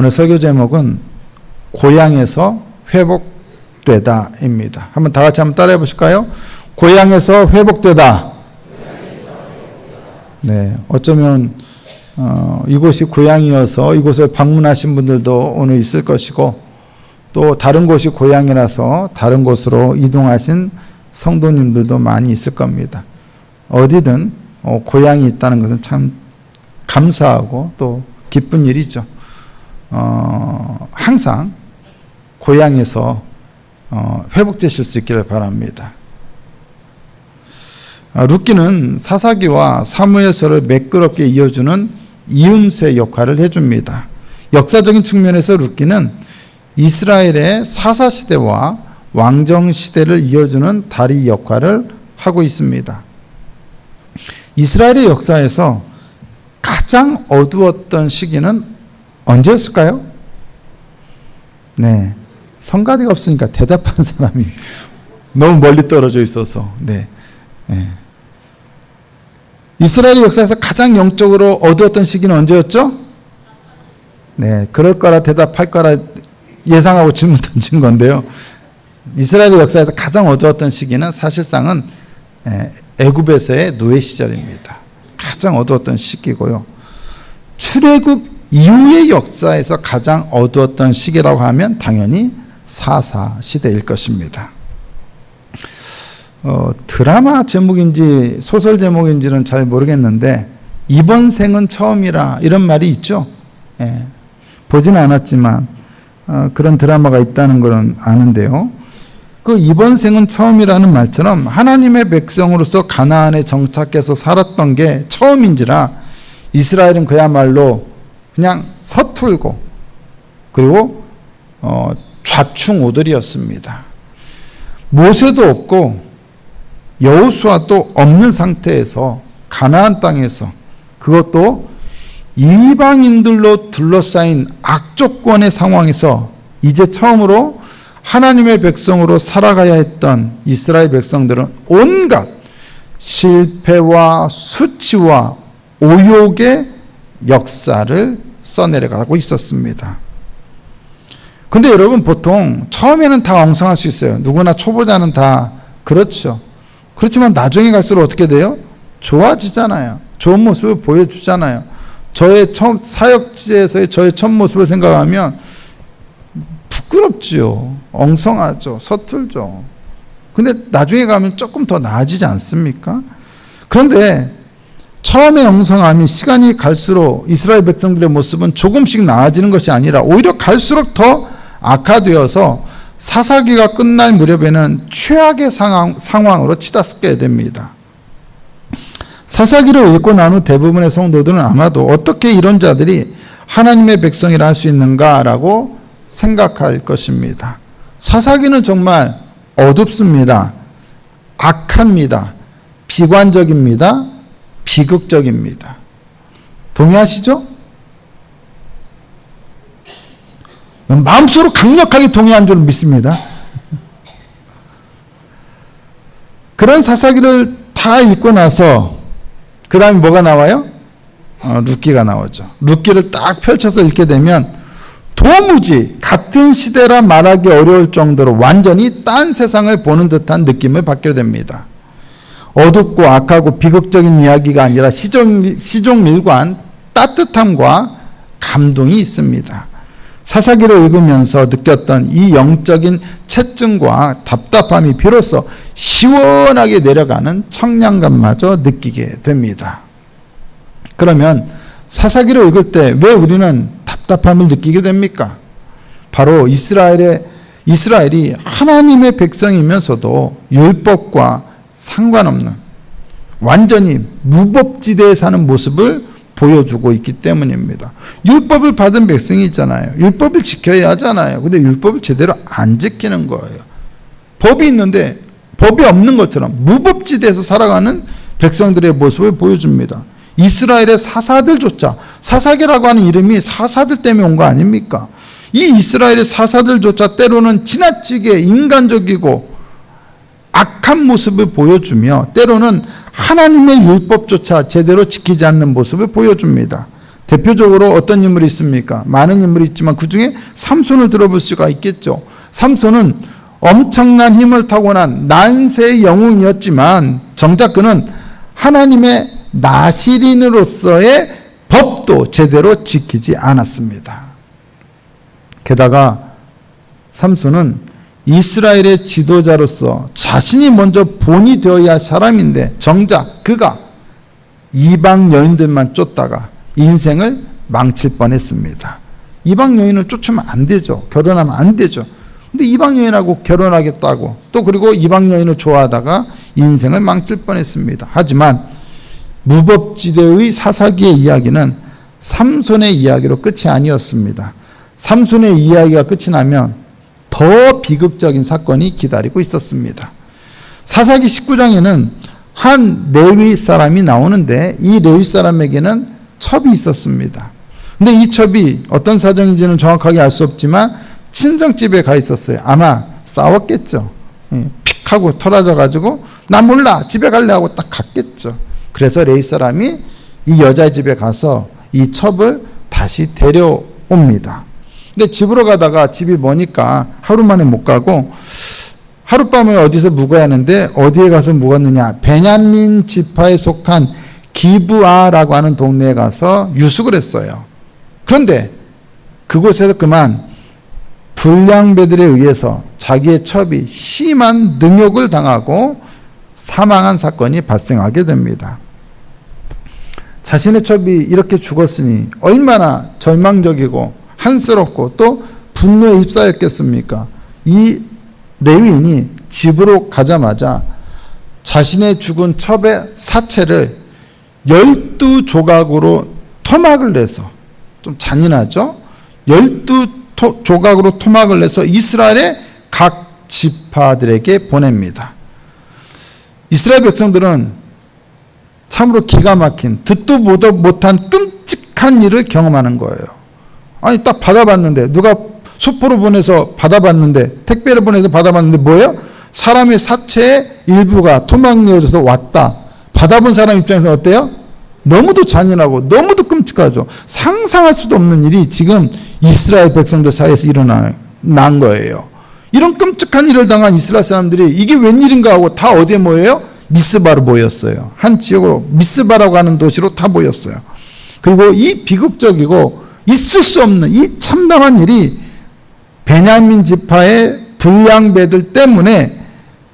오늘 설교 제목은 고향에서 회복되다입니다. 한번 다 같이 한번 따라해 보실까요? 고향에서 회복되다. 네, 어쩌면 이곳이 고향이어서 이곳을 방문하신 분들도 오늘 있을 것이고, 또 다른 곳이 고향이라서 다른 곳으로 이동하신 성도님들도 많이 있을 겁니다. 어디든 고향이 있다는 것은 참 감사하고 또 기쁜 일이죠. 항상 고향에서 회복되실 수 있기를 바랍니다. 룻기는 사사기와 사무엘서를 매끄럽게 이어주는 이음새 역할을 해줍니다. 역사적인 측면에서 룻기는 이스라엘의 사사시대와 왕정시대를 이어주는 다리 역할을 하고 있습니다. 이스라엘의 역사에서 가장 어두웠던 시기는 언제였을까요? 네, 성가대가 없으니까 대답하는 사람이 너무 멀리 떨어져 있어서. 네. 이스라엘의 역사에서 가장 영적으로 어두웠던 시기는 언제였죠? 네, 그럴 거라 대답할 거라 예상하고 질문 던진 건데요. 이스라엘의 역사에서 가장 어두웠던 시기는 사실상은 애굽에서의 노예 시절입니다. 가장 어두웠던 시기고요. 출애굽 이후의 역사에서 가장 어두웠던 시기라고 하면 당연히 사사 시대일 것입니다. 드라마 제목인지 소설 제목인지는 잘 모르겠는데 이번 생은 처음이라 이런 말이 있죠. 보지는 않았지만 그런 드라마가 있다는 것은 아는데요. 그 이번 생은 처음이라는 말처럼 하나님의 백성으로서 가나안에 정착해서 살았던 게 처음인지라 이스라엘은 그야말로 그냥 서툴고 그리고 좌충우돌이었습니다. 모세도 없고 여호수아도 없는 상태에서 가나안 땅에서, 그것도 이방인들로 둘러싸인 악조건의 상황에서 이제 처음으로 하나님의 백성으로 살아가야 했던 이스라엘 백성들은 온갖 실패와 수치와 오욕의 역사를 써내려가고 있었습니다. 근데 여러분, 보통 처음에는 다 엉성할 수 있어요. 누구나 초보자는 다 그렇죠. 그렇지만 나중에 갈수록 어떻게 돼요? 좋아지잖아요. 좋은 모습을 보여주잖아요. 저의 사역지에서의 저의 첫 모습을 생각하면 부끄럽지요. 엉성하죠. 서툴죠. 근데 나중에 가면 조금 더 나아지지 않습니까? 그런데 처음에 엉성함이 시간이 갈수록 이스라엘 백성들의 모습은 조금씩 나아지는 것이 아니라 오히려 갈수록 더 악화되어서 사사기가 끝날 무렵에는 최악의 상황으로 치닫게 됩니다. 사사기를 읽고 난 후 대부분의 성도들은 아마도 어떻게 이런 자들이 하나님의 백성이라 할 수 있는가라고 생각할 것입니다. 사사기는 정말 어둡습니다. 악합니다. 비관적입니다. 비극적입니다. 동의하시죠? 마음속으로 강력하게 동의한 줄 믿습니다. 그런 사사기를 다 읽고 나서 그 다음에 뭐가 나와요? 룻기가 나오죠. 룻기를 딱 펼쳐서 읽게 되면 도무지 같은 시대라 말하기 어려울 정도로 완전히 딴 세상을 보는 듯한 느낌을 받게 됩니다. 어둡고 악하고 비극적인 이야기가 아니라 시종일관 따뜻함과 감동이 있습니다. 사사기를 읽으면서 느꼈던 이 영적인 채증과 답답함이 비로소 시원하게 내려가는 청량감마저 느끼게 됩니다. 그러면 사사기를 읽을 때 왜 우리는 답답함을 느끼게 됩니까? 바로 이스라엘이 하나님의 백성이면서도 율법과 상관없는 완전히 무법지대에 사는 모습을 보여주고 있기 때문입니다. 율법을 받은 백성이 있잖아요. 율법을 지켜야 하잖아요. 근데 율법을 제대로 안 지키는 거예요. 법이 있는데 법이 없는 것처럼 무법지대에서 살아가는 백성들의 모습을 보여줍니다. 이스라엘의 사사들조차, 사사기라고 하는 이름이 사사들 때문에 온 거 아닙니까? 이 이스라엘의 사사들조차 때로는 지나치게 인간적이고 악한 모습을 보여주며 때로는 하나님의 율법조차 제대로 지키지 않는 모습을 보여줍니다. 대표적으로 어떤 인물이 있습니까? 많은 인물이 있지만 그 중에 삼손을 들어볼 수가 있겠죠. 삼손은 엄청난 힘을 타고난 난세의 영웅이었지만 정작 그는 하나님의 나시린으로서의 법도 제대로 지키지 않았습니다. 게다가 삼손은 이스라엘의 지도자로서 자신이 먼저 본이 되어야 할 사람인데 정작 그가 이방 여인들만 쫓다가 인생을 망칠 뻔했습니다. 이방 여인을 쫓으면 안 되죠. 결혼하면 안 되죠. 근데 이방 여인하고 결혼하겠다고 또 그리고 이방 여인을 좋아하다가 인생을 망칠 뻔했습니다. 하지만 무법지대의 사사기의 이야기는 삼손의 이야기로 끝이 아니었습니다. 삼손의 이야기가 끝이 나면 더 비극적인 사건이 기다리고 있었습니다. 사사기 19장에는 한 레위 사람이 나오는데 이 레위 사람에게는 첩이 있었습니다. 근데 이 첩이 어떤 사정인지는 정확하게 알 수 없지만 친정집에 가 있었어요. 아마 싸웠겠죠. 픽 하고 털어져 가지고 나 몰라 집에 갈래 하고 딱 갔겠죠. 그래서 레위 사람이 이 여자의 집에 가서 이 첩을 다시 데려옵니다. 근데 집으로 가다가 집이 머니까 하루 만에 못 가고 하룻밤을 어디서 묵어야 하는데 어디에 가서 묵었느냐. 베냐민 지파에 속한 기브아라고 하는 동네에 가서 유숙을 했어요. 그런데 그곳에서 그만 불량배들에 의해서 자기의 첩이 심한 능욕을 당하고 사망한 사건이 발생하게 됩니다. 자신의 첩이 이렇게 죽었으니 얼마나 절망적이고 한스럽고 또 분노에 휩싸였겠습니까? 이 레위인이 집으로 가자마자 자신의 죽은 첩의 사체를 12조각으로 토막을 내서, 좀 잔인하죠? 12조각으로 토막을 내서 이스라엘의 각 지파들에게 보냅니다. 이스라엘 백성들은 참으로 기가 막힌, 듣도 보도 못한 끔찍한 일을 경험하는 거예요. 아니 딱 받아봤는데, 누가 수포로 보내서 받아봤는데, 택배를 보내서 받아봤는데 뭐예요? 사람의 사체의 일부가 토막 내어져서 왔다. 받아본 사람 입장에서는 어때요? 너무도 잔인하고 너무도 끔찍하죠. 상상할 수도 없는 일이 지금 이스라엘 백성들 사이에서 일어난 거예요. 이런 끔찍한 일을 당한 이스라엘 사람들이 이게 웬일인가 하고 다 어디에 모여요? 미스바로 모였어요. 한 지역으로 미스바라고 하는 도시로 다 모였어요. 그리고 이 비극적이고 있을 수 없는 이 참담한 일이 베냐민 지파의 불량배들 때문에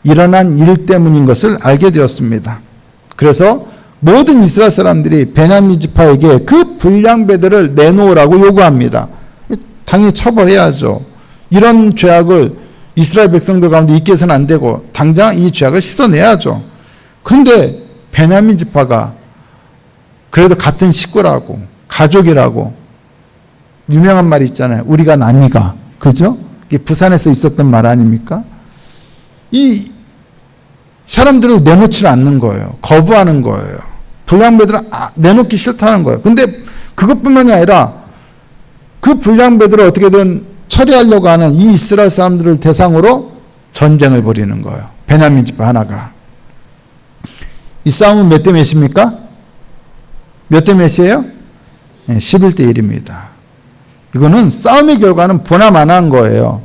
일어난 일 때문인 것을 알게 되었습니다. 그래서 모든 이스라엘 사람들이 베냐민 지파에게 그 불량배들을 내놓으라고 요구합니다. 당연히 처벌해야죠. 이런 죄악을 이스라엘 백성들 가운데 있게 해서는 안 되고 당장 이 죄악을 씻어내야죠. 그런데 베냐민 지파가 그래도 같은 식구라고 가족이라고 유명한 말이 있잖아요. 우리가 나니가. 그죠? 이게 부산에서 있었던 말 아닙니까? 이 사람들을 내놓지를 않는 거예요. 거부하는 거예요. 불량배들은 내놓기 싫다는 거예요. 근데 그것뿐만이 아니라 그 불량배들을 어떻게든 처리하려고 하는 이 이스라엘 사람들을 대상으로 전쟁을 벌이는 거예요. 베냐민 지파 하나가. 이 싸움은 몇 대 몇입니까? 몇 대 몇이에요? 11대 1입니다. 이거는 싸움의 결과는 보나마나한 거예요.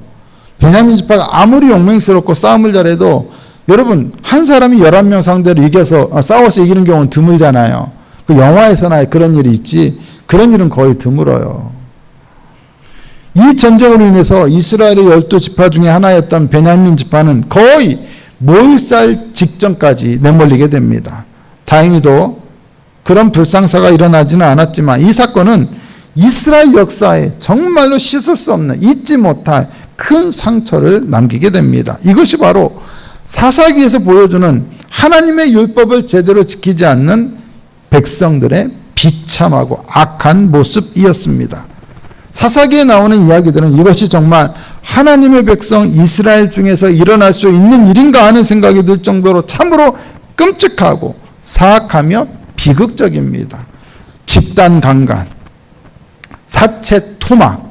베냐민 지파가 아무리 용맹스럽고 싸움을 잘해도 여러분 한 사람이 11명 상대로 이겨서 싸워서 이기는 경우는 드물잖아요. 그 영화에서나 그런 일이 있지 그런 일은 거의 드물어요. 이 전쟁으로 인해서 이스라엘의 12지파 중에 하나였던 베냐민 지파는 거의 몰살 직전까지 내몰리게 됩니다. 다행히도 그런 불상사가 일어나지는 않았지만 이 사건은 이스라엘 역사에 정말로 씻을 수 없는 잊지 못할 큰 상처를 남기게 됩니다. 이것이 바로 사사기에서 보여주는 하나님의 율법을 제대로 지키지 않는 백성들의 비참하고 악한 모습이었습니다. 사사기에 나오는 이야기들은 이것이 정말 하나님의 백성 이스라엘 중에서 일어날 수 있는 일인가 하는 생각이 들 정도로 참으로 끔찍하고 사악하며 비극적입니다. 집단 강간, 사체 토막,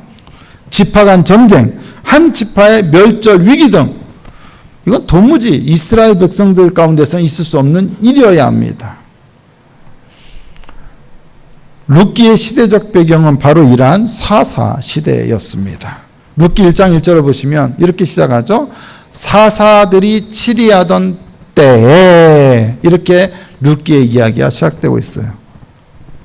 지파 간 전쟁, 한 지파의 멸절 위기 등 이건 도무지 이스라엘 백성들 가운데서 있을 수 없는 일이어야 합니다. 룻기의 시대적 배경은 바로 이러한 사사 시대였습니다. 룻기 1장 1절을 보시면 이렇게 시작하죠. 사사들이 치리하던 때에, 이렇게 룻기의 이야기가 시작되고 있어요.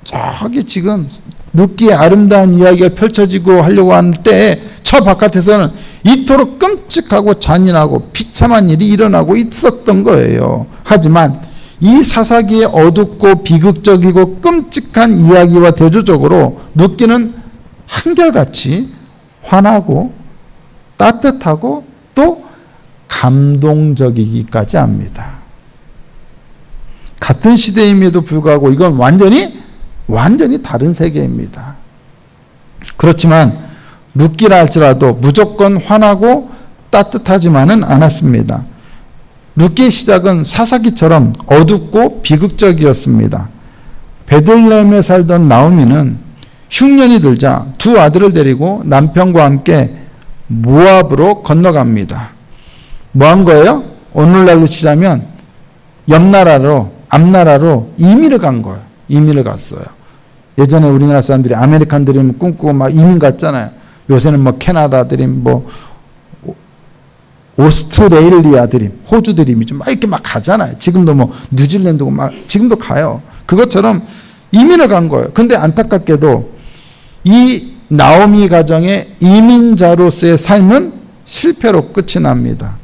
저기 지금 룻기의 아름다운 이야기가 펼쳐지고 하려고 하는 때에 저 바깥에서는 이토록 끔찍하고 잔인하고 비참한 일이 일어나고 있었던 거예요. 하지만 이 사사기의 어둡고 비극적이고 끔찍한 이야기와 대조적으로 룻기는 한결같이 환하고 따뜻하고 또 감동적이기까지 합니다. 같은 시대임에도 불구하고 이건 완전히 다른 세계입니다. 그렇지만 룻기라 할지라도 무조건 환하고 따뜻하지만은 않았습니다. 룻기의 시작은 사사기처럼 어둡고 비극적이었습니다. 베들레헴에 살던 나오미는 흉년이 들자 두 아들을 데리고 남편과 함께 모압으로 건너갑니다. 뭐 한 거예요? 오늘날로 치자면 옆나라로, 앞나라로 이민을 간 거예요. 이민을 갔어요. 예전에 우리나라 사람들이 아메리칸 드림 꿈꾸고 막 이민 갔잖아요. 요새는 뭐 캐나다 드림, 뭐 오스트레일리아 드림, 호주 드림이죠. 막 이렇게 막 가잖아요. 지금도 뭐 뉴질랜드고 막 지금도 가요. 그것처럼 이민을 간 거예요. 근데 안타깝게도 이 나오미 가정의 이민자로서의 삶은 실패로 끝이 납니다.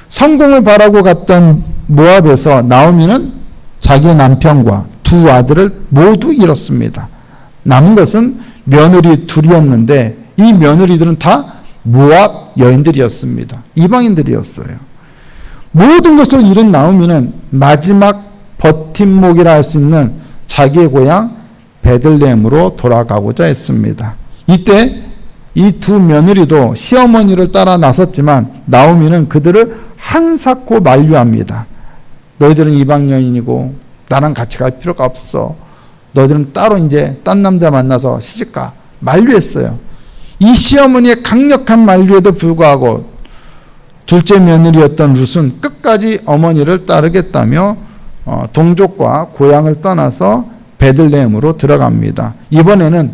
성공을 바라고 갔던 모압에서 나오미는 자기 남편과 두 아들을 모두 잃었습니다. 남은 것은 며느리 둘이었는데 이 며느리들은 다 모압 여인들이었습니다. 이방인들이었어요. 모든 것을 잃은 나오미는 마지막 버팀목이라 할 수 있는 자기의 고향 베들레헴으로 돌아가고자 했습니다. 이때 이 두 며느리도 시어머니를 따라 나섰지만 나오미는 그들을 한사코 만류합니다. 너희들은 이방 여인이고 나랑 같이 갈 필요가 없어. 너희들은 따로 이제 딴 남자 만나서 시집가. 만류했어요. 이 시어머니의 강력한 만류에도 불구하고 둘째 며느리였던 룻은 끝까지 어머니를 따르겠다며 동족과 고향을 떠나서 베들레헴으로 들어갑니다. 이번에는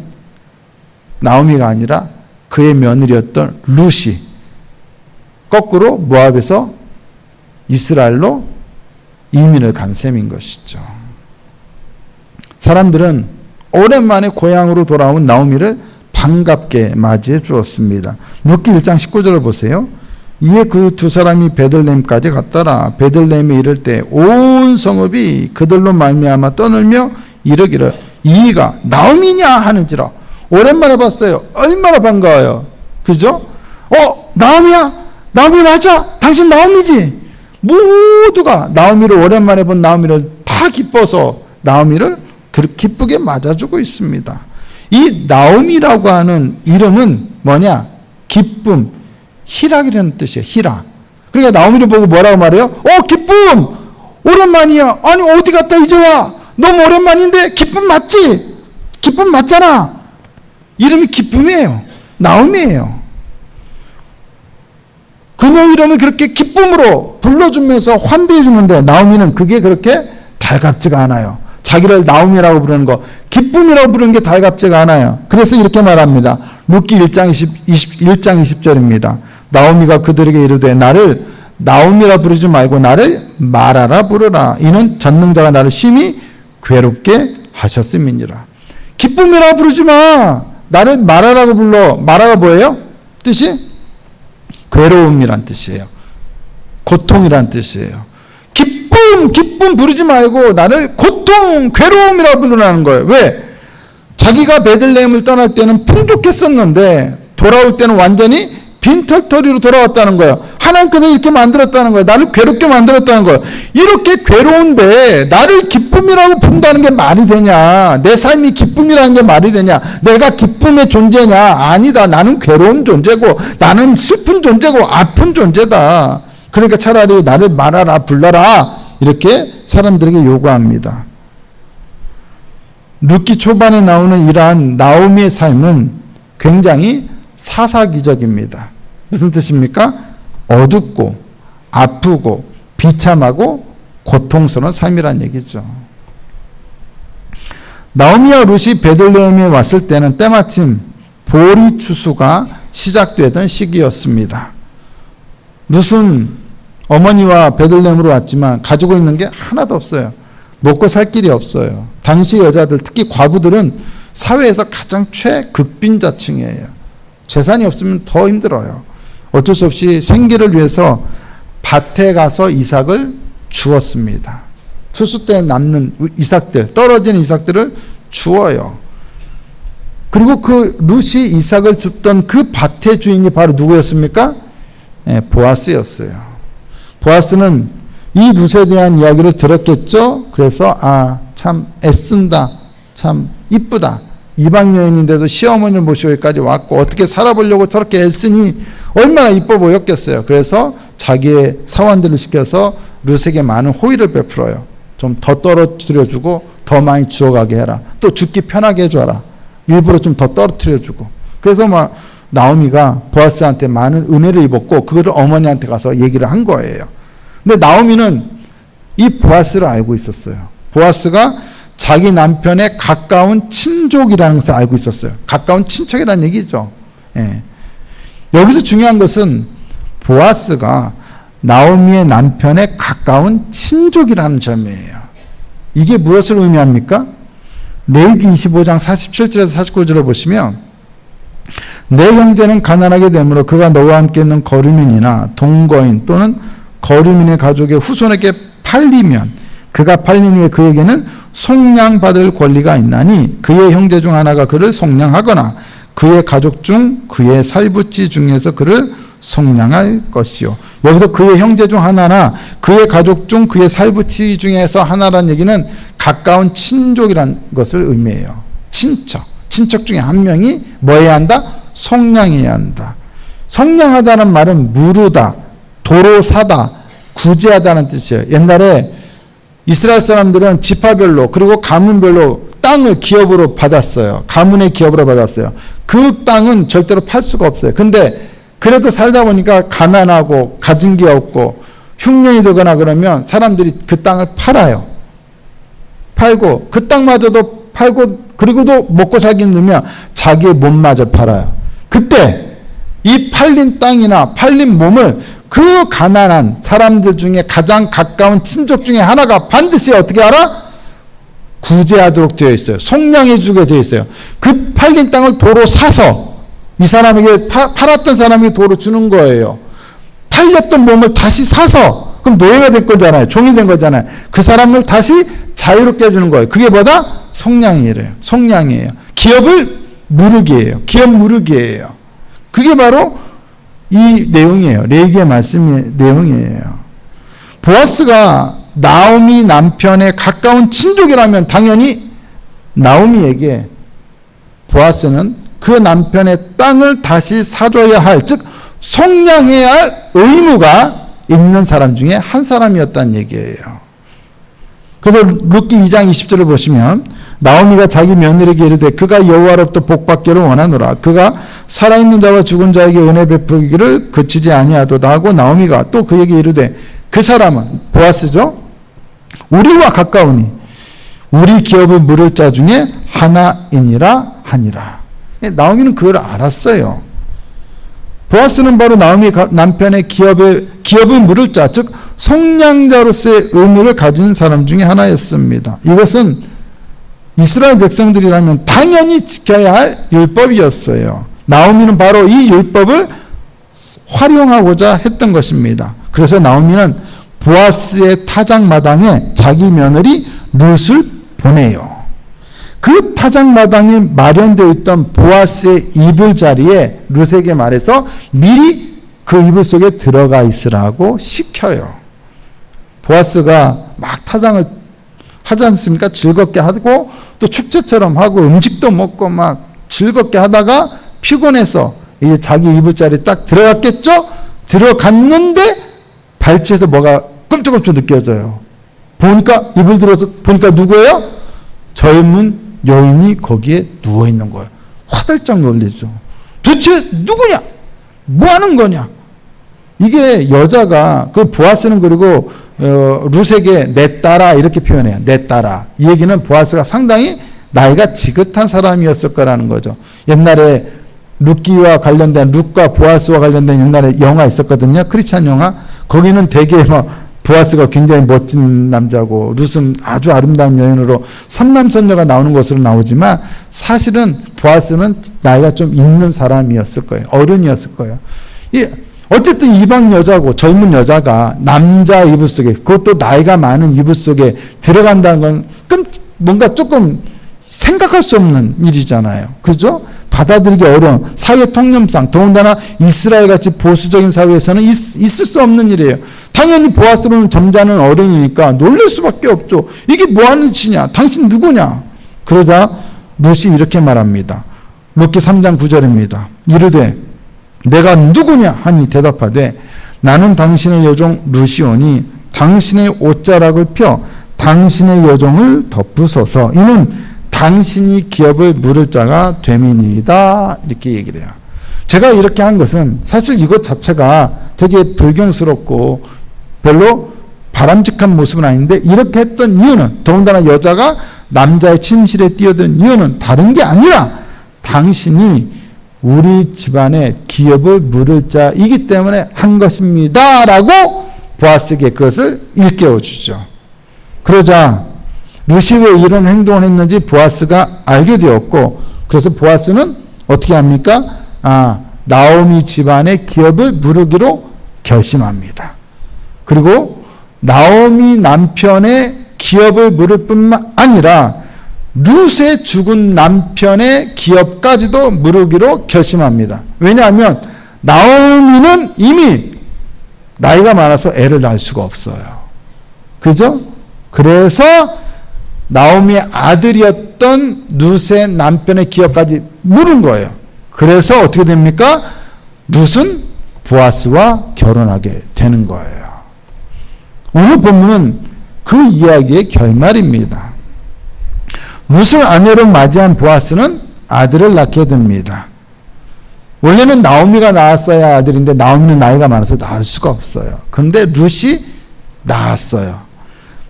나오미가 아니라 그의 며느리였던 룻이 거꾸로 모압에서 이스라엘로 이민을 간 셈인 것이죠. 사람들은 오랜만에 고향으로 돌아온 나오미를 반갑게 맞이해 주었습니다. 룻기 1장 19절을 보세요. 이에 그 두 사람이 베들레헴까지 갔더라. 베들레헴에 이를 때 온 성읍이 그들로 말미암아 떠들며 이르기를 이가 나오미냐 하는지라. 오랜만에 봤어요. 얼마나 반가워요. 그죠? 나오미야? 나오미 맞아? 당신 나오미지? 모두가 나오미를 오랜만에 본 나오미를 다 기뻐서 나오미를 기쁘게 맞아주고 있습니다. 이 나오미라고 하는 이름은 뭐냐? 기쁨, 희락이라는 뜻이에요. 희락. 그러니까 나오미를 보고 뭐라고 말해요? 기쁨! 오랜만이야. 아니 어디 갔다 이제 와? 너무 오랜만인데 기쁨 맞지? 기쁨 맞잖아. 이름이 기쁨이에요. 나오미예요. 그녀 이름을 그렇게 기쁨으로 불러주면서 환대해 주는데 나오미는 그게 그렇게 달갑지가 않아요. 자기를 나오미라고 부르는 거, 기쁨이라고 부르는 게 달갑지가 않아요. 그래서 이렇게 말합니다. 룻기 1장 20절입니다. 나오미가 그들에게 이르되 나를 나오미라 부르지 말고 나를 마라라 부르라. 이는 전능자가 나를 심히 괴롭게 하셨음이니라. 기쁨이라 부르지 마. 나를 마라라고 불러. 마라가 뭐예요? 뜻이? 괴로움이란 뜻이에요. 고통이란 뜻이에요. 기쁨 부르지 말고 나를 고통, 괴로움이라고 부르라는 거예요. 왜? 자기가 베들레헴을 떠날 때는 풍족했었는데 돌아올 때는 완전히 빈털터리로 돌아왔다는 거예요. 하나님께서 이렇게 만들었다는 거예요. 나를 괴롭게 만들었다는 거예요. 이렇게 괴로운데 나를 기쁨이라고 부른다는 게 말이 되냐? 내 삶이 기쁨이라는 게 말이 되냐? 내가 기쁨의 존재냐? 아니다. 나는 괴로운 존재고 나는 슬픈 존재고 아픈 존재다. 그러니까 차라리 나를 말하라 불러라 이렇게 사람들에게 요구합니다. 룻기 초반에 나오는 이러한 나오미의 삶은 굉장히 사사기적입니다. 무슨 뜻입니까? 어둡고 아프고 비참하고 고통스러운 삶이란 얘기죠. 나오미와 룻이 베들레헴에 왔을 때는 때마침 보리 추수가 시작되던 시기였습니다. 룻은 어머니와 베들레헴으로 왔지만 가지고 있는 게 하나도 없어요. 먹고 살 길이 없어요. 당시 여자들, 특히 과부들은 사회에서 가장 최극빈자층이에요. 재산이 없으면 더 힘들어요. 어쩔 수 없이 생계를 위해서 밭에 가서 이삭을 주었습니다. 추수 때 남는 이삭들, 떨어진 이삭들을 주어요. 그리고 그 룻이 이삭을 줍던 그 밭의 주인이 바로 누구였습니까? 보아스였어요. 보아스는 이 룻에 대한 이야기를 들었겠죠. 그래서 참 애쓴다, 참 이쁘다. 이방 여인인데도 시어머니를 모시고 여기까지 왔고 어떻게 살아보려고 저렇게 애쓰니 얼마나 이뻐 보였겠어요. 그래서 자기의 사원들을 시켜서 룻에게 많은 호의를 베풀어요. 좀 더 떨어뜨려주고 더 많이 주워가게 해라. 또 죽기 편하게 해줘라. 일부러 좀 더 떨어뜨려주고. 그래서 나오미가 보아스한테 많은 은혜를 입었고 그거를 어머니한테 가서 얘기를 한 거예요. 근데 나오미는 이 보아스를 알고 있었어요. 보아스가 자기 남편의 가까운 친족이라는 것을 알고 있었어요. 가까운 친척이라는 얘기죠. 예. 여기서 중요한 것은 보아스가 나오미의 남편의 가까운 친족이라는 점이에요. 이게 무엇을 의미합니까? 레위기 25장 47절에서 49절을 보시면 내 형제는 가난하게 되므로 그가 너와 함께 있는 거류민이나 동거인 또는 거류민의 가족의 후손에게 팔리면 그가 팔린 후에 그에게는 속량받을 권리가 있나니 그의 형제 중 하나가 그를 속량하거나 그의 가족 중 그의 살부치 중에서 그를 속량할 것이요. 여기서 그의 형제 중 하나나 그의 가족 중 그의 살부치 중에서 하나라는 얘기는 가까운 친족이라는 것을 의미해요. 친척 중에 한 명이 뭐 해야 한다? 속량해야 한다. 속량하다는 말은 무르다, 도로 사다, 구제하다는 뜻이에요. 옛날에 이스라엘 사람들은 지파별로 그리고 가문별로 땅을 기업으로 받았어요. 가문의 기업으로 받았어요. 그 땅은 절대로 팔 수가 없어요. 근데 그래도 살다 보니까 가난하고 가진 게 없고 흉년이 되거나 그러면 사람들이 그 땅을 팔아요. 팔고 그 땅마저도 팔고 그리고도 먹고 살기 힘들면 자기의 몸마저 팔아요. 그때 이 팔린 땅이나 팔린 몸을 그 가난한 사람들 중에 가장 가까운 친족 중에 하나가 반드시 어떻게 알아? 구제하도록 되어 있어요. 속량해 주게 되어 있어요. 그 팔린 땅을 도로 사서 이 사람에게 팔았던 사람에게 도로 주는 거예요. 팔렸던 몸을 다시 사서 그럼 노예가 될 거잖아요. 종이 된 거잖아요. 그 사람을 다시 자유롭게 해주는 거예요. 그게 뭐다? 속량이래요. 속량이에요. 기업을 무르기예요. 기업 무르기예요. 그게 바로 이 내용이에요. 레위기의 말씀의 내용이에요. 보아스가 나오미 남편의 가까운 친족이라면 당연히 나오미에게 보아스는 그 남편의 땅을 다시 사줘야 할, 즉 속량해야 할 의무가 있는 사람 중에 한 사람이었다는 얘기예요. 그래서 룻기 2장 20절을 보시면 나오미가 자기 며느리에게 이르되 그가 여호와로부터 복받기를 원하노라. 그가 살아있는 자와 죽은 자에게 은혜 베푸기를 그치지 아니하도다 하고 나오미가 또 그에게 이르되 그 사람은 보아스죠. 우리와 가까우니 우리 기업을 물을 자 중에 하나이니라 하니라. 나오미는 그걸 알았어요. 보아스는 바로 나오미 남편의 기업을 물을 자, 즉 속량자로서의 의무를 가진 사람 중에 하나였습니다. 이것은 이스라엘 백성들이라면 당연히 지켜야 할 율법이었어요. 나오미는 바로 이 율법을 활용하고자 했던 것입니다. 그래서 나오미는 보아스의 타작마당에 자기 며느리 룻을 보내요. 그 타작마당에 마련되어 있던 보아스의 이불 자리에 룻에게 말해서 미리 그 이불 속에 들어가 있으라고 시켜요. 보아스가 막 타작을 하지 않습니까? 즐겁게 하고 또 축제처럼 하고 음식도 먹고 막 즐겁게 하다가 피곤해서 이제 자기 이불 자리에 딱 들어갔겠죠? 들어갔는데 발치에서 뭐가 끔찍끔찍 느껴져요. 보니까 이불 들어서 보니까 누구예요? 젊은 여인이 거기에 누워있는 거예요. 화들짝 놀리죠. 도대체 누구냐? 뭐 하는 거냐? 이게 여자가 그 보아스는 그리고 룻에게 내 딸아 이렇게 표현해요. 내 딸아. 이 얘기는 보아스가 상당히 나이가 지긋한 사람이었을 거라는 거죠. 옛날에 룻기와 관련된, 룻과 보아스와 관련된 옛날에 영화 있었거든요. 크리스찬 영화. 거기는 되게 보아스가 굉장히 멋진 남자고 룻은 아주 아름다운 여인으로 선남선녀가 나오는 것으로 나오지만 사실은 보아스는 나이가 좀 있는 사람이었을 거예요. 어른이었을 거예요. 어쨌든 이방 여자고 젊은 여자가 남자 이불 속에, 그것도 나이가 많은 이불 속에 들어간다는 건 뭔가 조금 생각할 수 없는 일이잖아요. 그죠? 받아들이기 어려운 사회 통념상, 더군다나 이스라엘 같이 보수적인 사회에서는 있을 수 없는 일이에요. 당연히 보아스로는 점잖은 어른이니까 놀랄 수밖에 없죠. 이게 뭐하는 짓이냐? 당신 누구냐? 그러자 룻이 이렇게 말합니다. 룻기 3장 9절입니다. 이르되 내가 누구냐 하니 대답하되 나는 당신의 여종 룻이오니 당신의 옷자락을 펴 당신의 여종을 덮으소서. 이는 당신이 기업을 물을 자가 됨이니이다. 이렇게 얘기를 해요. 제가 이렇게 한 것은 사실 이것 자체가 되게 불경스럽고 별로 바람직한 모습은 아닌데, 이렇게 했던 이유는, 더군다나 여자가 남자의 침실에 뛰어든 이유는 다른 게 아니라 당신이 우리 집안의 기업을 물을 자이기 때문에 한 것입니다 라고 보아스에게 그것을 일깨워 주죠. 그러자 룻이 왜 이런 행동을 했는지 보아스가 알게 되었고, 그래서 보아스는 어떻게 합니까? 나오미 집안의 기업을 물으기로 결심합니다. 그리고 나오미 남편의 기업을 물을 뿐만 아니라 룻의 죽은 남편의 기업까지도 물으기로 결심합니다. 왜냐하면 나오미는 이미 나이가 많아서 애를 낳을 수가 없어요. 그죠? 그래서 나오미의 아들이었던 룻의 남편의 기업까지 물은 거예요. 그래서 어떻게 됩니까? 룻은 보아스와 결혼하게 되는 거예요. 오늘 본문은 그 이야기의 결말입니다. 룻을 아내로 맞이한 보아스는 아들을 낳게 됩니다. 원래는 나오미가 낳았어야 아들인데 나오미는 나이가 많아서 낳을 수가 없어요. 그런데 룻이 낳았어요.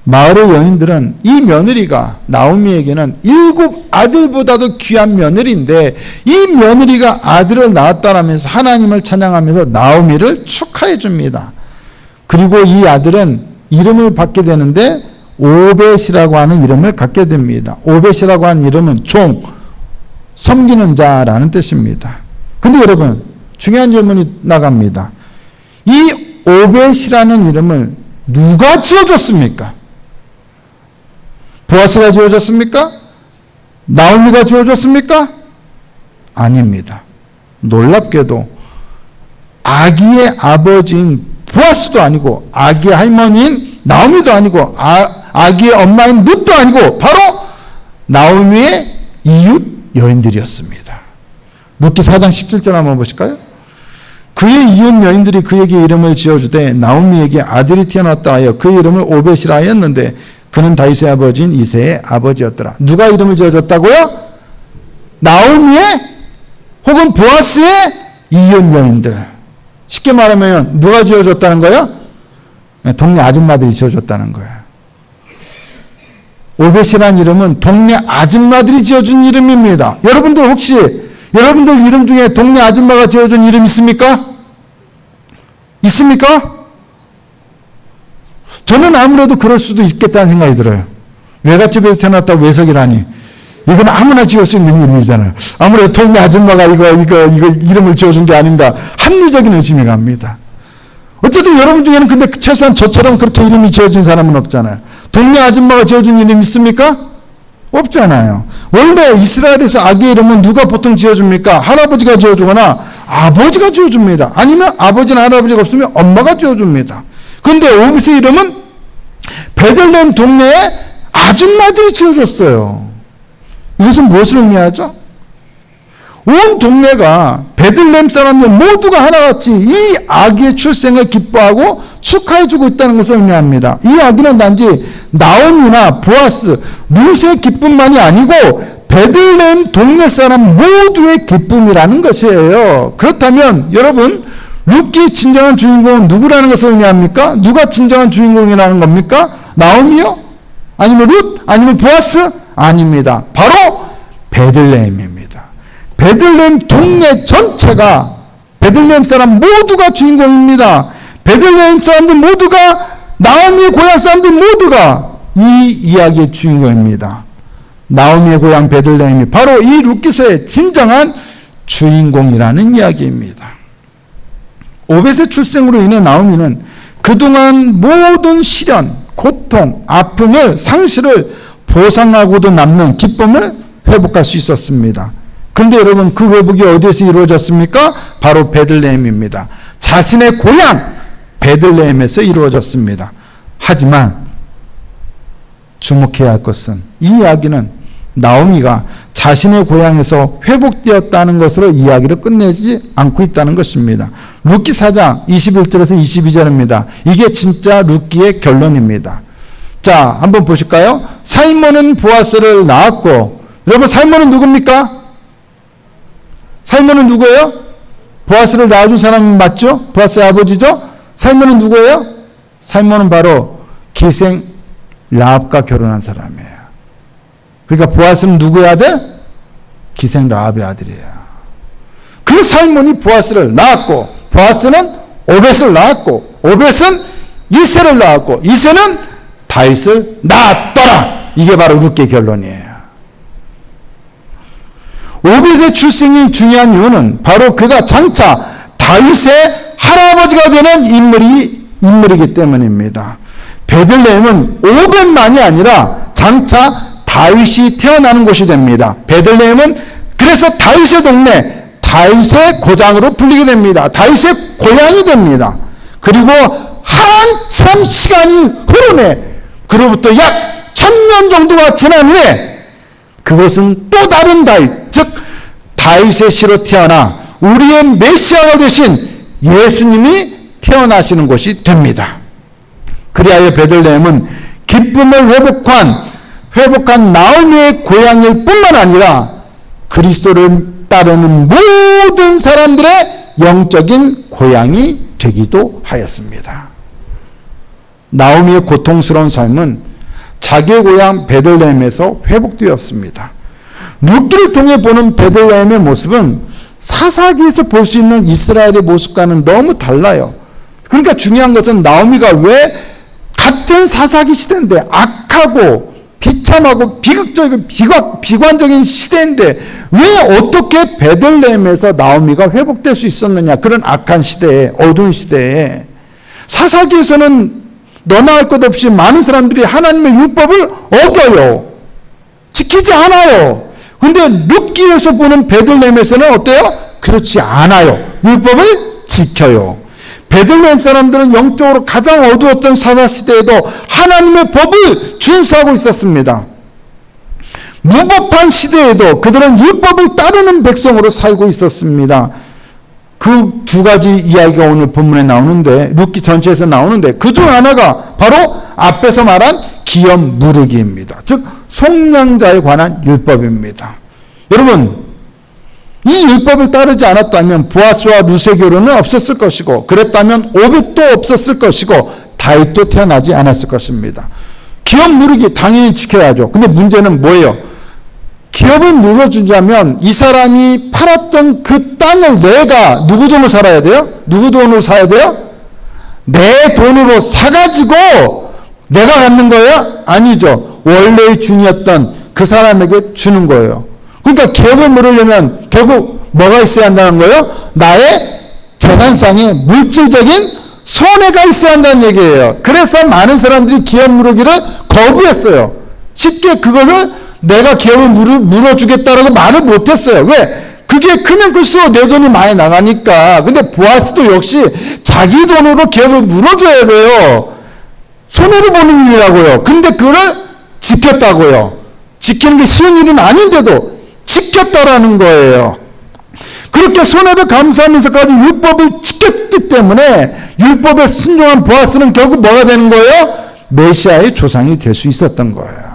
마을의 여인들은 이 며느리가 나오미에게는 7 아들보다도 귀한 며느리인데 이 며느리가 아들을 낳았다라면서 하나님을 찬양하면서 나오미를 축하해 줍니다. 그리고 이 아들은 이름을 받게 되는데 오벳이라고 하는 이름을 갖게 됩니다. 오벳이라고 하는 이름은 종, 섬기는 자라는 뜻입니다. 근데 여러분, 중요한 질문이 나갑니다. 이 오벳이라는 이름을 누가 지어줬습니까? 보아스가 지어줬습니까? 나오미가 지어줬습니까? 아닙니다. 놀랍게도 아기의 아버지인 보아스도 아니고 아기의 할머니인 나오미도 아니고 아기의 엄마인 룻도 아니고 바로 나오미의 이웃 여인들이었습니다. 룻기 4장 17절 한번 보실까요? 그의 이웃 여인들이 그에게 이름을 지어주되 나오미에게 아들이 태어났다 하여 그 이름을 오벳이라 하였는데 그는 다윗의 아버지인 이새의 아버지였더라. 누가 이름을 지어줬다고요? 나오미의 혹은 보아스의 이웃 여인들. 쉽게 말하면 누가 지어줬다는 거예요? 동네 아줌마들이 지어줬다는 거예요. 오벳이라는 이름은 동네 아줌마들이 지어준 이름입니다. 여러분들 혹시 여러분들 이름 중에 동네 아줌마가 지어준 이름 있습니까? 있습니까? 저는 아무래도 그럴 수도 있겠다는 생각이 들어요. 외갓집에서 태어났다고 외석이라니. 이건 아무나 지을 수 있는 이름이잖아요. 아무래도 동네 아줌마가 이거 이름을 지어준 게 아닌가 합리적인 의심이 갑니다. 어쨌든 여러분 중에는 근데 최소한 저처럼 그렇게 이름이 지어진 사람은 없잖아요. 동네 아줌마가 지어준 이름 있습니까? 없잖아요. 원래 이스라엘에서 아기 이름은 누가 보통 지어줍니까? 할아버지가 지어주거나 아버지가 지어줍니다. 아니면 아버지나 할아버지가 없으면 엄마가 지어줍니다. 그런데 오벳의 이름은 베들레헴 동네에 아줌마들이 지어줬어요. 이것은 무엇을 의미하죠? 온 동네가 베들레헴 사람들 모두가 하나같이 이 아기의 출생을 기뻐하고 축하해주고 있다는 것을 의미합니다. 이 아기는 단지 나오미나 보아스, 룻의 기쁨만이 아니고 베들레헴 동네 사람 모두의 기쁨이라는 것이에요. 그렇다면 여러분, 룻기 진정한 주인공은 누구라는 것을 의미합니까? 누가 진정한 주인공이라는 겁니까? 나오미요? 아니면 룻? 아니면 보아스? 아닙니다. 바로 베들레헴입니다. 베들레헴 동네 전체가, 베들레헴 사람 모두가 주인공입니다. 베들레헴 사람들 모두가, 나오미의 고향 사람들 모두가 이 이야기의 주인공입니다. 나오미의 고향 베들레헴이 바로 이 룻기서의 진정한 주인공이라는 이야기입니다. 오벳의 출생으로 인해 나오미는 그동안 모든 시련, 고통, 아픔을, 상실을 보상하고도 남는 기쁨을 회복할 수 있었습니다. 그런데 여러분, 그 회복이 어디에서 이루어졌습니까? 바로 베들레헴입니다. 자신의 고향 베들레헴에서 이루어졌습니다. 하지만 주목해야 할 것은, 이 이야기는 나오미가 자신의 고향에서 회복되었다는 것으로 이야기를 끝내지 않고 있다는 것입니다. 룻기 4장 21절에서 22절입니다. 이게 진짜 룻기의 결론입니다. 자, 한번 보실까요? 살몬은 보아스를 낳았고, 여러분, 살몬은 누굽니까? 살몬은 누구예요? 보아스를 낳아준 사람 맞죠? 보아스의 아버지죠? 살몬은 누구예요? 살몬은 바로 기생 라합과 결혼한 사람이에요. 그러니까 보아스는 누구의 아들? 기생 라합의 아들이에요. 그 살몬이 보아스를 낳았고, 보아스는 오벳을 낳았고, 오벳은 이새를 낳았고, 이새는 다윗을 낳았더라. 이게 바로 룻기의 결론이에요. 오벳의 출생이 중요한 이유는 바로 그가 장차 다윗의 할아버지가 되는 인물이기 때문입니다. 베들레헴은 오벳만이 아니라 장차 다윗이 태어나는 곳이 됩니다. 베들레헴은 그래서 다윗의 동네, 다윗의 고장으로 불리게 됩니다. 다윗의 고향이 됩니다. 그리고 한참 시간이 흐르네, 그로부터 약 1000년 정도가 지난 후에 그것은 또 다른 다윗, 즉 다윗의 씨로 태어나 우리의 메시아가 되신 예수님이 태어나시는 곳이 됩니다. 그리하여 베들레헴은 기쁨을 회복한 나오미의 고향일 뿐만 아니라 그리스도를 따르는 모든 사람들의 영적인 고향이 되기도 하였습니다. 나오미의 고통스러운 삶은 자기의 고향 베들레헴에서 회복되었습니다. 룻기를 통해 보는 베들레헴의 모습은 사사기에서 볼 수 있는 이스라엘의 모습과는 너무 달라요. 그러니까 중요한 것은 나오미가 왜 같은 사사기 시대인데, 악하고 비참하고 비극적이고 비관적인 시대인데 왜 어떻게 베들레헴에서 나오미가 회복될 수 있었느냐. 그런 악한 시대에, 어두운 시대에. 사사기에서는 너나 할 것 없이 많은 사람들이 하나님의 율법을 어겨요. 지키지 않아요. 그런데 룻기에서 보는 베들레헴에서는 어때요? 그렇지 않아요. 율법을 지켜요. 베들레헴 사람들은 영적으로 가장 어두웠던 사사시대에도 하나님의 법을 준수하고 있었습니다. 무법한 시대에도 그들은 율법을 따르는 백성으로 살고 있었습니다. 그 두 가지 이야기가 오늘 본문에 나오는데, 룻기 전체에서 나오는데, 그 중 하나가 바로 앞에서 말한 기업 무르기입니다. 즉 속량자에 관한 율법입니다. 여러분, 이 율법을 따르지 않았다면 보아스와 룻의 결혼은 없었을 것이고, 그랬다면 오벳도 없었을 것이고, 다윗도 태어나지 않았을 것입니다. 기업 무르기 당연히 지켜야죠. 근데 문제는 뭐예요? 기업을 물어주자면 이 사람이 팔았던 그 땅을 내가 누구 돈으로 살아야 돼요? 누구 돈으로 사야 돼요? 내 돈으로 사가지고 내가 갖는 거예요? 아니죠. 원래의 주인이었던 그 사람에게 주는 거예요. 그러니까 기업을 물으려면 결국 뭐가 있어야 한다는 거예요? 나의 재산상의 물질적인 손해가 있어야 한다는 얘기예요. 그래서 많은 사람들이 기업 물으기를 거부했어요. 쉽게 그것을 내가 기업을 물어주겠다라고 말을 못했어요. 왜? 그게 크면 클수록 내 돈이 많이 나가니까. 근데 보아스도 역시 자기 돈으로 기업을 물어줘야 돼요. 손해를 보는 일이라고요. 근데 그걸 지켰다고요. 지키는 게 쉬운 일은 아닌데도 지켰다라는 거예요. 그렇게 손해를 감수하면서까지 율법을 지켰기 때문에 율법에 순종한 보아스는 결국 뭐가 되는 거예요? 메시아의 조상이 될 수 있었던 거예요.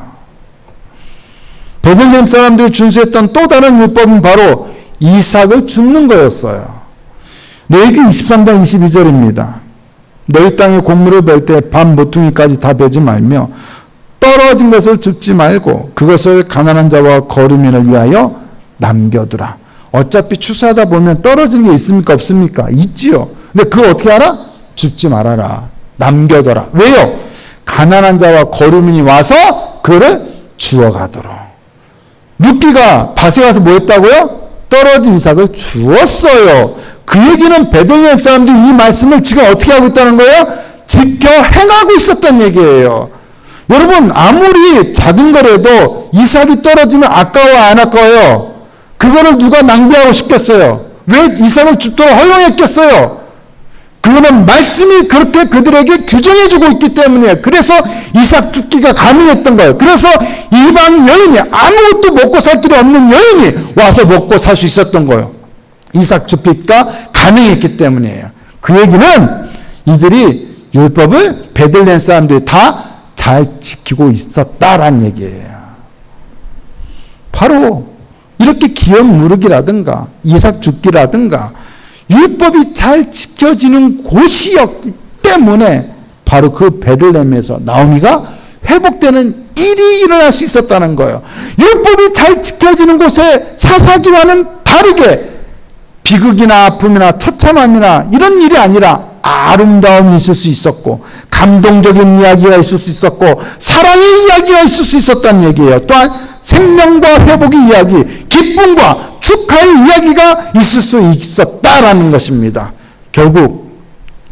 베들레헴 사람들이 준수했던 또 다른 율법은 바로 이삭을 줍는 거였어요. 레위기 23장 22절입니다. 너희 땅에 곡물을 벨 때 반 모퉁이까지 다 베지 말며 떨어진 것을 줍지 말고 그것을 가난한 자와 거류민을 위하여 남겨두라. 어차피 추수하다 보면 떨어진 게 있습니까? 없습니까? 있지요. 근데 그거 어떻게 알아? 줍지 말아라. 남겨둬라. 왜요? 가난한 자와 거류민이 와서 그를 주워가도록. 룻기가 밭에 가서 뭐 했다고요? 떨어진 이삭을 주었어요. 그 얘기는 베들레헴 사람들이 이 말씀을 지금 어떻게 하고 있다는 거예요? 지켜 행하고 있었던 얘기예요. 여러분, 아무리 작은 거라도 이삭이 떨어지면 아까워 안 아까워요? 그거를 누가 낭비하고 싶겠어요? 왜 이삭을 줍도록 허용했겠어요? 그거는 말씀이 그렇게 그들에게 규정해주고 있기 때문이에요. 그래서 이삭 줍기가 가능했던 거예요. 그래서 이방 여인이, 아무것도 먹고 살 길이 없는 여인이 와서 먹고 살 수 있었던 거예요. 이삭 줍기가 가능했기 때문이에요. 그 얘기는 이들이 율법을 베들레헴 사람들이 다 잘 지키고 있었다라는 얘기예요. 바로 이렇게 기업 무르기라든가 이삭 줍기라든가 율법이 잘 지켜지는 곳이었기 때문에 바로 그 베들레헴에서 나오미가 회복되는 일이 일어날 수 있었다는 거예요. 율법이 잘 지켜지는 곳에 사사기와는 다르게 비극이나 아픔이나 처참함이나 이런 일이 아니라 아름다움이 있을 수 있었고 감동적인 이야기가 있을 수 있었고 사랑의 이야기가 있을 수 있었다는 얘기예요. 또한 생명과 회복의 이야기, 기쁨과 축하의 이야기가 있을 수 있었다라는 것입니다. 결국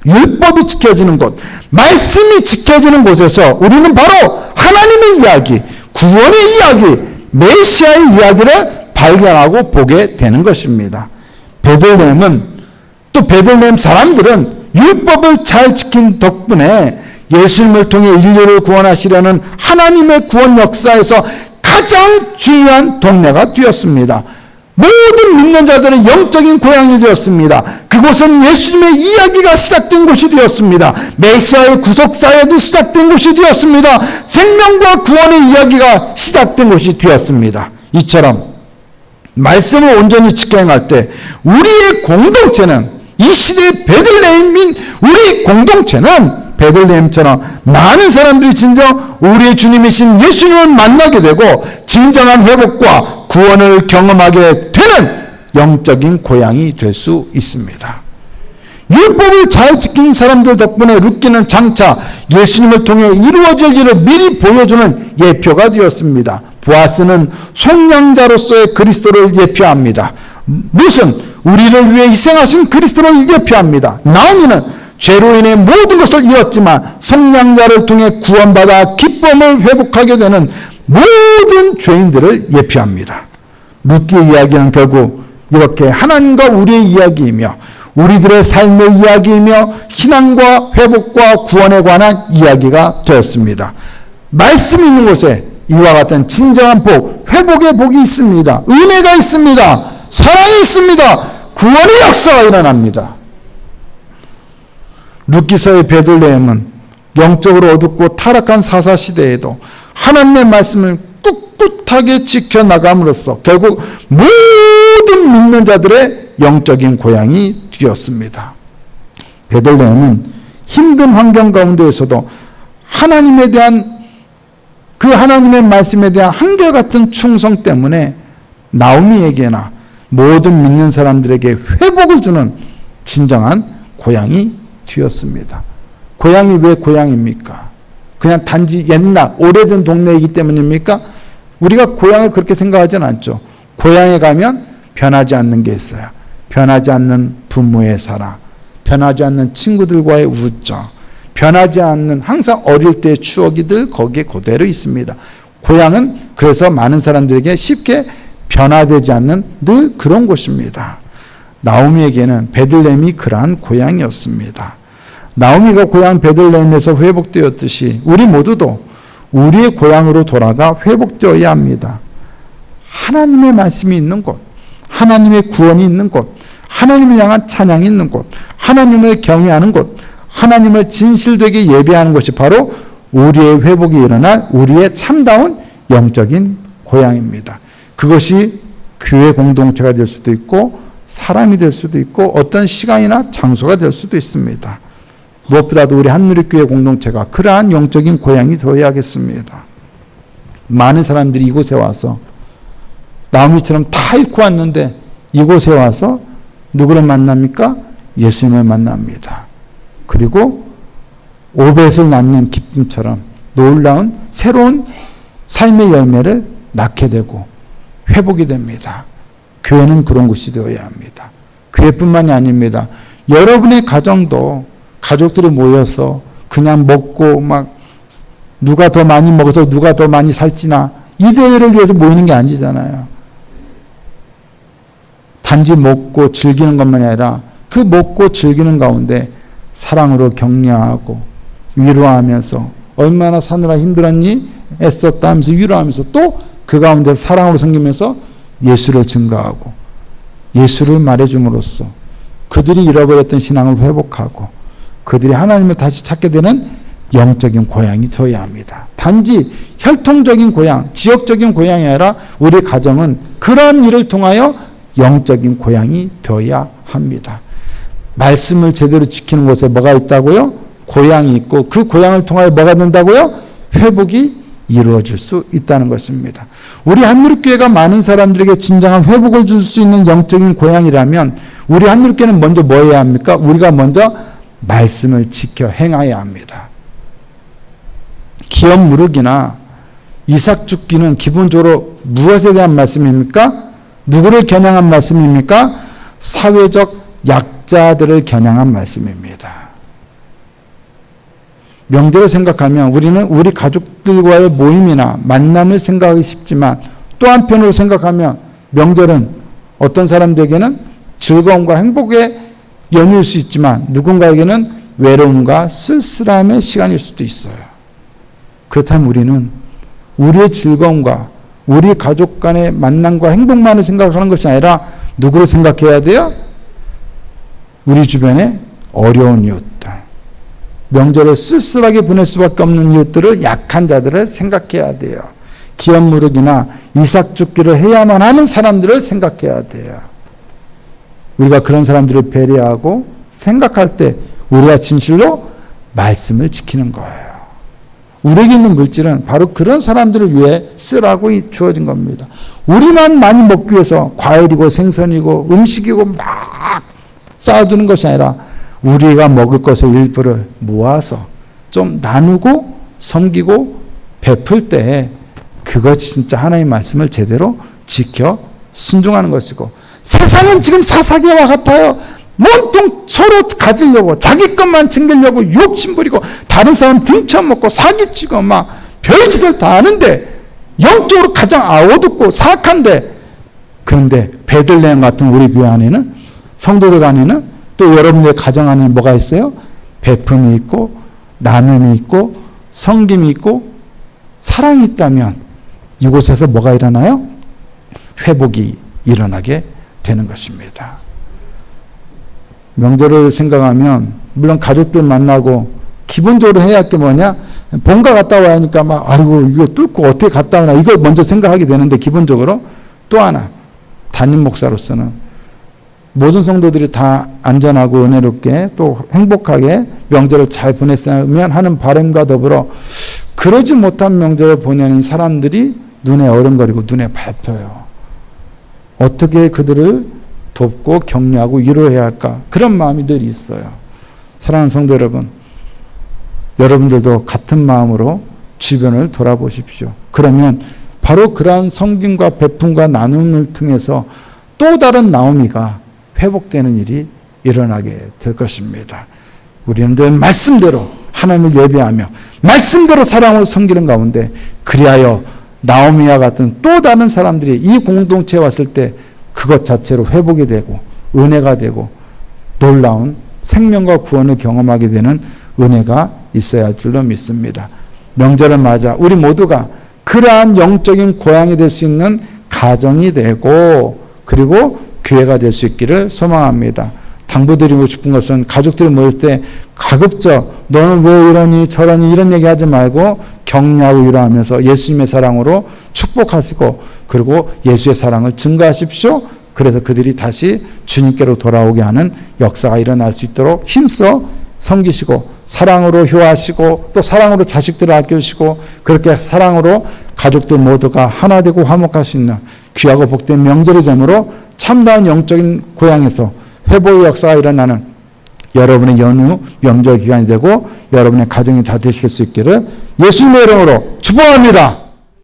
율법이 지켜지는 곳, 말씀이 지켜지는 곳에서 우리는 바로 하나님의 이야기, 구원의 이야기, 메시아의 이야기를 발견하고 보게 되는 것입니다. 베들레헴은, 또 베들레헴 사람들은 율법을 잘 지킨 덕분에 예수님을 통해 인류를 구원하시려는 하나님의 구원 역사에서 가장 중요한 동네가 되었습니다. 모든 믿는 자들의 영적인 고향이 되었습니다. 그곳은 예수님의 이야기가 시작된 곳이 되었습니다. 메시아의 구속사역이 시작된 곳이 되었습니다. 생명과 구원의 이야기가 시작된 곳이 되었습니다. 이처럼 말씀을 온전히 지켜 행할 때 우리의 공동체는, 이 시대의 베들레헴인 우리 공동체는 베들레헴처럼 많은 사람들이 진정 우리의 주님이신 예수님을 만나게 되고 진정한 회복과 구원을 경험하게 되는 영적인 고향이 될 수 있습니다. 율법을 잘 지킨 사람들 덕분에 룻기는 장차 예수님을 통해 이루어질 일을 미리 보여주는 예표가 되었습니다. 보아스는 속량자로서의 그리스도를 예표합니다. 룻은 우리를 위해 희생하신 그리스도를 예표합니다. 나오미는 죄로 인해 모든 것을 잃었지만 속량자를 통해 구원받아 기쁨을 회복하게 되는 모든 죄인들을 예표합니다. 룻기의 이야기는 결국 이렇게 하나님과 우리의 이야기이며 우리들의 삶의 이야기이며 신앙과 회복과 구원에 관한 이야기가 되었습니다. 말씀이 있는 곳에 이와 같은 진정한 복, 회복의 복이 있습니다. 은혜가 있습니다. 사랑이 있습니다. 구원의 역사가 일어납니다. 룻기서의 베들레헴은 영적으로 어둡고 타락한 사사시대에도 하나님의 말씀을 꿋꿋하게 지켜나감으로써 결국 모든 믿는 자들의 영적인 고향이 되었습니다. 베들레헴은 힘든 환경 가운데에서도 하나님에 대한, 그 하나님의 말씀에 대한 한결같은 충성 때문에 나오미에게나 모든 믿는 사람들에게 회복을 주는 진정한 고향이 되었습니다. 고향이 왜 고향입니까? 그냥 단지 옛날 오래된 동네이기 때문입니까? 우리가 고향을 그렇게 생각하지는 않죠. 고향에 가면 변하지 않는 게 있어요. 변하지 않는 부모의 사랑, 변하지 않는 친구들과의 우정, 변하지 않는 항상 어릴 때의 추억이 늘 거기에 그대로 있습니다. 고향은 그래서 많은 사람들에게 쉽게 변화되지 않는 늘 그런 곳입니다. 나오미에게는 베들레헴이 그러한 고향이었습니다. 나오미가 고향 베들레헴에서 회복되었듯이 우리 모두도 우리의 고향으로 돌아가 회복되어야 합니다. 하나님의 말씀이 있는 곳, 하나님의 구원이 있는 곳, 하나님을 향한 찬양이 있는 곳, 하나님을 경외하는 곳, 하나님을 진실되게 예배하는 것이 바로 우리의 회복이 일어날 우리의 참다운 영적인 고향입니다. 그것이 교회 공동체가 될 수도 있고 사람이 될 수도 있고 어떤 시간이나 장소가 될 수도 있습니다. 무엇보다도 우리 한누리교회 공동체가 그러한 영적인 고향이 되어야겠습니다. 많은 사람들이 이곳에 와서 나오미처럼 다 잃고 왔는데 이곳에 와서 누구를 만납니까? 예수님을 만납니다. 그리고 오벳을 낳는 기쁨처럼 놀라운 새로운 삶의 열매를 낳게 되고 회복이 됩니다. 교회는 그런 곳이 되어야 합니다. 교회뿐만이 아닙니다. 여러분의 가정도 가족들이 모여서 그냥 먹고 막 누가 더 많이 먹어서 누가 더 많이 살지나 이 대회를 위해서 모이는 게 아니잖아요. 단지 먹고 즐기는 것만이 아니라 그 먹고 즐기는 가운데 사랑으로 격려하고 위로하면서 얼마나 사느라 힘들었니? 애썼다 하면서 위로하면서 또 그 가운데 사랑으로 섬기면서 예수를 증거하고 예수를 말해줌으로써 그들이 잃어버렸던 신앙을 회복하고 그들이 하나님을 다시 찾게 되는 영적인 고향이 되어야 합니다. 단지 혈통적인 고향, 지역적인 고향이 아니라 우리 가정은 그런 일을 통하여 영적인 고향이 되어야 합니다. 말씀을 제대로 지키는 곳에 뭐가 있다고요? 고향이 있고 그 고향을 통하여 뭐가 된다고요? 회복이 이루어질 수 있다는 것입니다. 우리 한누리교회가 많은 사람들에게 진정한 회복을 줄 수 있는 영적인 고향이라면 우리 한누리교회는 먼저 뭐 해야 합니까? 우리가 먼저 말씀을 지켜 행해야 합니다. 기업 무르기나 이삭 죽기는 기본적으로 무엇에 대한 말씀입니까? 누구를 겨냥한 말씀입니까? 사회적 약자들을 겨냥한 말씀입니다. 명절을 생각하면 우리는 우리 가족들과의 모임이나 만남을 생각하기 쉽지만 또 한편으로 생각하면 명절은 어떤 사람들에게는 즐거움과 행복의 연휴일 수 있지만 누군가에게는 외로움과 쓸쓸함의 시간일 수도 있어요. 그렇다면 우리는 우리의 즐거움과 우리 가족 간의 만남과 행복만을 생각하는 것이 아니라 누구를 생각해야 돼요? 우리 주변에 어려운 이웃들, 명절을 쓸쓸하게 보낼 수밖에 없는 이웃들을, 약한 자들을 생각해야 돼요. 기업 무르기나 이삭 죽기를 해야만 하는 사람들을 생각해야 돼요. 우리가 그런 사람들을 배려하고 생각할 때 우리가 진실로 말씀을 지키는 거예요. 우리에게 있는 물질은 바로 그런 사람들을 위해 쓰라고 주어진 겁니다. 우리만 많이 먹기 위해서 과일이고 생선이고 음식이고 막 쌓아두는 것이 아니라 우리가 먹을 것의 일부를 모아서 좀 나누고 섬기고 베풀 때 그것이 진짜 하나님의 말씀을 제대로 지켜 순종하는 것이고, 세상은 지금 사사기와 같아요. 몸통 서로 가지려고 자기 것만 챙기려고 욕심부리고 다른 사람 등쳐먹고 사기치고 막 별짓을 다 하는데 영적으로 가장 어둡고 사악한데, 그런데 베들레헴 같은 우리 교회 안에는, 성도들 안에는, 또 여러분의 가정 안에 뭐가 있어요? 베품이 있고 나눔이 있고 섬김이 있고 사랑이 있다면 이곳에서 뭐가 일어나요? 회복이 일어나게 되는 것입니다. 명절을 생각하면 물론 가족들 만나고 기본적으로 해야 할 게 뭐냐? 본가 갔다 와야 하니까 막 아이고 이거 뚫고 어떻게 갔다 오나 이걸 먼저 생각하게 되는데, 기본적으로 또 하나 담임 목사로서는 모든 성도들이 다 안전하고 은혜롭게 또 행복하게 명절을 잘 보냈으면 하는 바람과 더불어 그러지 못한 명절을 보내는 사람들이 눈에 어른거리고 눈에 밟혀요. 어떻게 그들을 돕고 격려하고 위로해야 할까? 그런 마음이 늘 있어요. 사랑하는 성도 여러분, 여러분들도 같은 마음으로 주변을 돌아보십시오. 그러면 바로 그러한 섬김과 베품과 나눔을 통해서 또 다른 나오미가 회복되는 일이 일어나게 될 것입니다. 우리는 늘 말씀대로 하나님을 예배하며 말씀대로 사랑으로 섬기는 가운데, 그리하여 나오미와 같은 또 다른 사람들이 이 공동체에 왔을 때 그것 자체로 회복이 되고 은혜가 되고 놀라운 생명과 구원을 경험하게 되는 은혜가 있어야 할 줄로 믿습니다. 명절을 맞아 우리 모두가 그러한 영적인 고향이 될 수 있는 가정이 되고 그리고 교회가 될 수 있기를 소망합니다. 당부드리고 싶은 것은 가족들이 모일 때 가급적 너는 왜 이러니 저러니 이런 얘기하지 말고 격려하고 위로하면서 예수님의 사랑으로 축복하시고 그리고 예수의 사랑을 증거하십시오. 그래서 그들이 다시 주님께로 돌아오게 하는 역사가 일어날 수 있도록 힘써 섬기시고 사랑으로 효하시고 또 사랑으로 자식들을 아껴주시고 그렇게 사랑으로 가족들 모두가 하나 되고 화목할 수 있는 귀하고 복된 명절이 되므로 참다운 영적인 고향에서 회복의 역사가 일어나는 여러분의 연휴 명절 기간이 되고 여러분의 가정이 다 되실 수 있기를 예수님의 이름으로 축복합니다.